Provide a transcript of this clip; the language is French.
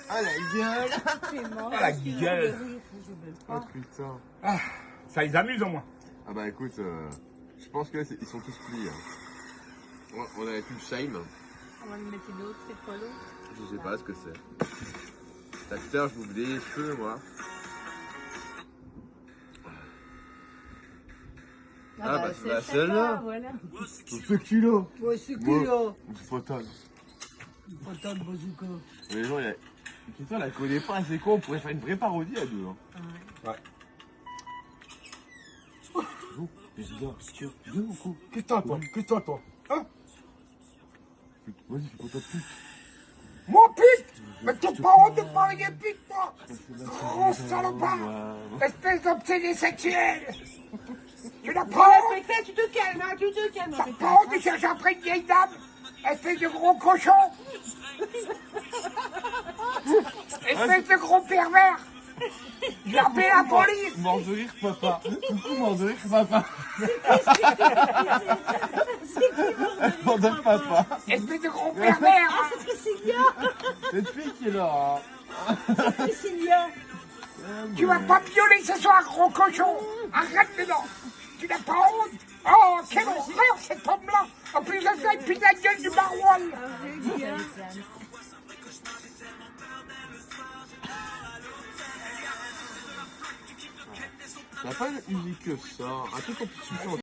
Ah la gueule. Ah la gueule. Oh putain. Ah, ça les amuse au moins. Ah bah écoute, je pense que là, ils sont tous pliés. On avait plus le shame. On va lui mettre une autre, c'est quoi l'autre? Je sais pas ce que c'est. Putain, je m'oublie les cheveux, moi. Ah bah c'est celle-là. Voilà. Ce kilo. Ouais, c'est qui là? C'est Photon. Photon bazooka. Les gens, putain, la connaît pas, c'est con, on pourrait faire une vraie parodie à deux. Hein. Ouais. Vous, les gars, viens ou quoi? Qu'est-ce que t'as, toi? Qu'est-ce que t'as, toi? Hein? Vas-y, fais quoi ta pute? Moi, pute! Mais t'as pas honte de parler de pute, toi! Oh, salopard! Espèce d'obsédé sexuel! Tu n'as pas honte! Tu te calmes, hein, tu te calmes. T'as pas honte de chercher après une vieille dame? Espèce de gros cochon! Espèce de gros pervers! Je vais appeler la police! Mort de rire, papa. Coucou, mort de rire, papa. Mort de rire, papa. Espèce de gros pervers! C'est Priscilla. Cette fille qui est là. Hein. Priscilla. Tu vas pas me violer ce soir, gros cochon! Arrête dedans! Tu n'as pas honte? Oh, quelle horreur cet homme-là! En plus de ça, il pue la gueule du maroilles! T'as pas une musique que ça. Un truc qu'on peut